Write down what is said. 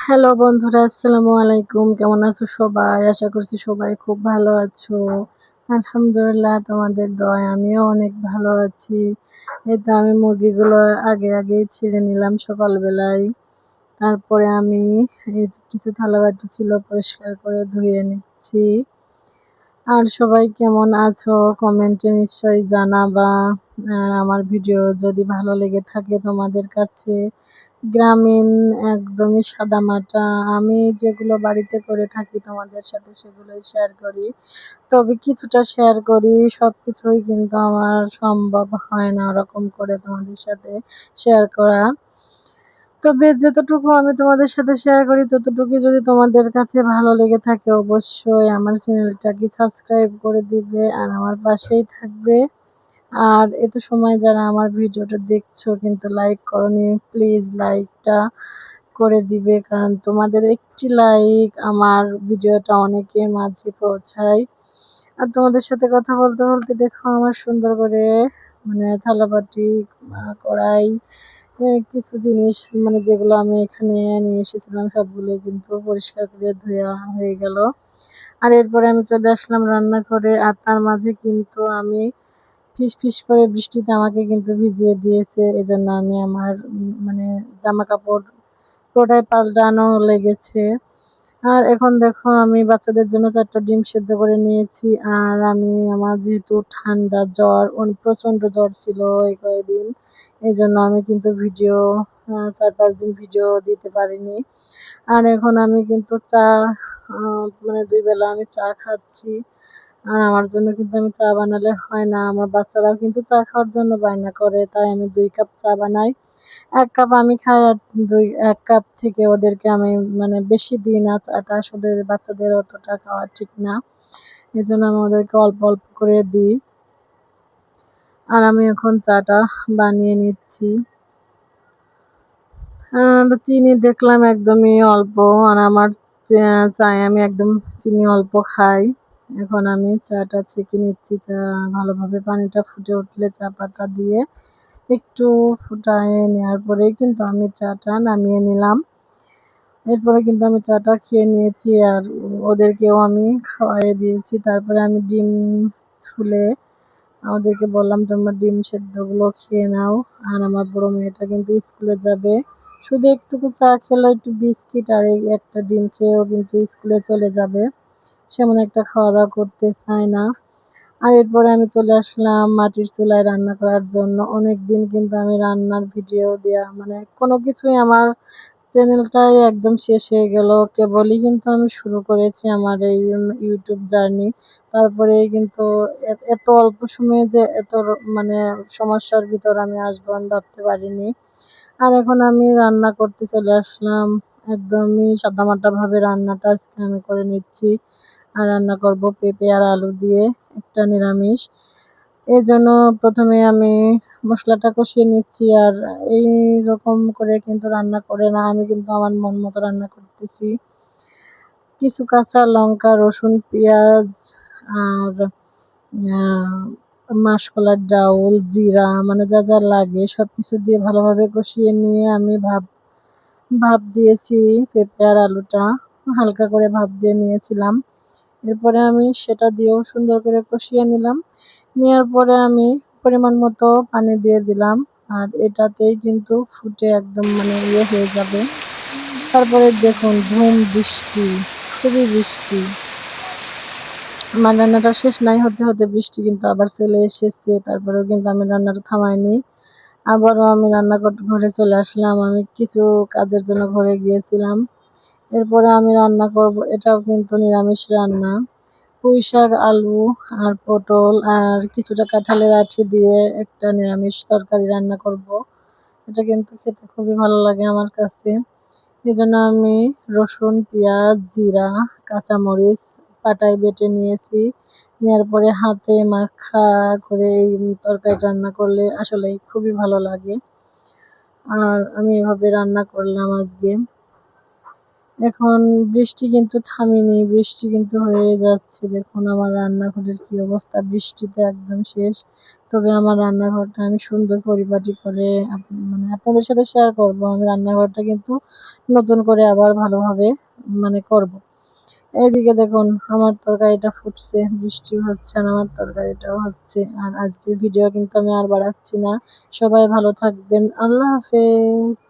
Hello বন্ধুরা, আসসালামু আলাইকুম। কেমন আছো সবাই? আশা করছি সবাই খুব ভালো আছো। আলহামদুলিল্লাহ, তোমাদের দয়ায় আমিও অনেক ভালো আছি। এই তো আমি মুরগিগুলো আগেই ছেড়ে নিলাম সকালবেলায়। তারপরে আমি এই যে কিছু থালাবাটি ছিল পরিষ্কার করে ধুয়ে নিচ্ছি। আর সবাই কেমন আছো কমেন্টে নিশ্চয়ই জানাবা। আর আমার ভিডিও যদি ভালো লেগে থাকে তোমাদের কাছে, গ্রামীণ একদমই সাদামাটা আমি যেগুলো বাড়িতে করে থাকি তোমাদের সাথে সেগুলোই শেয়ার করি। তবে কিছুটা শেয়ার করি, সবকিছুই কিন্তু আমার সম্ভব হয় না ওরকম করে তোমাদের সাথে শেয়ার করা। তবে যতটুকু আমি তোমাদের সাথে শেয়ার করি ততটুকুই যদি তোমাদের কাছে ভালো লেগে থাকে অবশ্যই আমার চ্যানেলটাকে সাবস্ক্রাইব করে দিবে আর আমার পাশেই থাকবে। আর এত সময় যারা আমার ভিডিওটা দেখছো কিন্তু লাইক করনি, প্লিজ লাইকটা করে দিবে, কারণ তোমাদের একটি লাইক আমার ভিডিওটা অনেকের মাঝে পৌঁছায়। আর তোমাদের সাথে কথা বলতে বলতে দেখো আমার সুন্দর করে থালাবাটি, কড়াই, কিছু জিনিস যেগুলো আমি এখানে নিয়ে এসেছিলাম সবগুলোই কিন্তু পরিষ্কার করে ধোয়া হয়ে গেল। আর এরপরে আমি চলে আসলাম রান্নাঘরে। আর তার মাঝে কিন্তু আমি ফিস করে বৃষ্টিতে আমাকে কিন্তু ভিজিয়ে দিয়েছে। এজন্য আমি আমার জামা কাপড় পুরোটাই পাল্টানো লেগেছে। আর এখন দেখো আমি বাচ্চাদের জন্য ৪ টা ডিম সেদ্ধ করে নিয়েছি। আর আমার যেহেতু ঠান্ডা জ্বর, প্রচণ্ড জ্বর ছিল এই কয়েকদিন। এজন্য আমি কিন্তু ভিডিও ৪-৫ দিন ভিডিও দিতে পারিনি। আর এখন আমি কিন্তু চা, ২ বেলা আমি চা খাচ্ছি। আর আমার জন্য কিন্তু আমি চা বানালে হয় না। আমার বাচ্চারাও কিন্তু চা খাওয়ার জন্য বায়না করে। তাই আমি ২ কাপ চা বানাই। ১ কাপ আমি খাই আর ১ কাপ থেকে ওদেরকে আমি বেশি দিই না। চাটা আসলে বাচ্চাদের অতটা খাওয়া ঠিক না। এজন্য আমি ওদেরকে অল্প করে দিই। আর আমি এখন চাটা বানিয়ে নিচ্ছি। চিনি দেখলাম একদমই অল্প। আর আমার চায়ে আমি একদম চিনি অল্প খাই। এখন আমি চাটা ছেঁকে নিচ্ছি। চা ভালোভাবে পানিটা ফুটে উঠলে চা পাতা দিয়ে একটু ফুটায়ে নেওয়ার পরেই কিন্তু আমি চাটা নামিয়ে নিলাম। এরপরে কিন্তু আমি চাটা খেয়ে নিয়েছি আর ওদেরকেও আমি খাওয়াইয়ে দিয়েছি। তারপরে আমি ডিম ছুলে ওদেরকে বললাম তোমরা ডিম সেদ্ধগুলো খেয়ে নাও। আর আমার বড় মেয়েটা কিন্তু স্কুলে যাবে। শুধু একটুকু চা খেলো, একটু বিস্কিট আর এই একটা ডিম খেয়েও কিন্তু স্কুলে চলে যাবে। সেমন একটা খাওয়া-দাওয়া করতে চায় না। আর এরপরে আমি চলে আসলাম মাটির চুলায় রান্না করার জন্য। অনেকদিন কিন্তু আমি রান্নার ভিডিও দেয়া কোনো কিছুই আমার চ্যানেলটাই একদম শেষ হয়ে গেল। কেবলই কিন্তু আমি শুরু করেছি আমার এই ইউটিউব জার্নি। তারপরেই কিন্তু এত অল্প সময়ে যে এত সমস্যার ভিতর আমি আসবো আমি ভাবতে পারিনি। আর এখন আমি রান্না করতে চলে আসলাম। একদমই সাদামাটাভাবে রান্নাটা আজকে আমি করে নিচ্ছি। আর রান্না করব পেঁপে আর আলু দিয়ে একটা নিরামিষ। এজন্য ১ম এ আমি মসলাটা কষিয়ে নিচ্ছি। আর এইরকম করে কিন্তু রান্না করে না। আমি কিন্তু আমার মন মতো রান্না করতেছি। কিছু কাঁচা লঙ্কা, রসুন, পেঁয়াজ আর আ মাসকলাইর ডাউল, জিরা যা লাগে সবকিছু দিয়ে ভালোভাবে কষিয়ে নিয়ে আমি ভাপ দিয়েছি পেঁপে আর আলুটা। হালকা করে ভাপ দিয়ে নিয়েছিলাম। এরপরে আমি সেটা দিয়েও সুন্দর করে কষিয়ে নিলাম। নেওয়ার পরে আমি পরিমাণ মতো পানি দিয়ে দিলাম। আর এটাতেই কিন্তু ফুটে একদম হয়ে যাবে। তারপরে দেখুন বৃষ্টি, খুবই বৃষ্টি। আমার রান্নাটা শেষ নাই হতে বৃষ্টি কিন্তু আবার চলে এসেছে। তারপরেও কিন্তু আমি রান্নাটা থামাইনি। আবারও আমি ঘরে চলে আসলাম। আমি কিছু কাজের জন্য ঘরে গিয়েছিলাম। এরপরে আমি রান্না করব, এটাও কিন্তু নিরামিষ রান্না। পুঁইশাক, আলু আর পটল আর কিছুটা কাঁঠালের আঁটি দিয়ে একটা নিরামিষ তরকারি রান্না করব। এটা কিন্তু খেতে খুবই ভালো লাগে আমার কাছে। এজন্য আমি রসুন, পেঁয়াজ, জিরা, কাঁচামরিচ পাটায় বেটে নিয়েছি। নেওয়ার পরে হাতে মাখা করে এই তরকারিটা রান্না করলে আসলেই খুবই ভালো লাগে। আর আমি এভাবে রান্না করলাম আজকে। এখন বৃষ্টি কিন্তু থামেনি, বৃষ্টি কিন্তু হয়ে যাচ্ছে। দেখুন আমার রান্নাঘরের কি অবস্থা, বৃষ্টিতে একদম শেষ। তবে আমার রান্নাঘরটা আমি সুন্দর পরিপাটি করে মানে আপনাদের সাথে শেয়ার করব। আমি রান্নাঘরটা কিন্তু নতুন করে আবার ভালোভাবে মানে করব। এইদিকে দেখুন আমার তরকারিটা ফুটছে, বৃষ্টিও হচ্ছে আর আমার তরকারিটাও হচ্ছে। আর আজকের ভিডিও কিন্তু আমি আর বাড়াচ্ছি না। সবাই ভালো থাকবেন। আল্লাহ হাফেজ।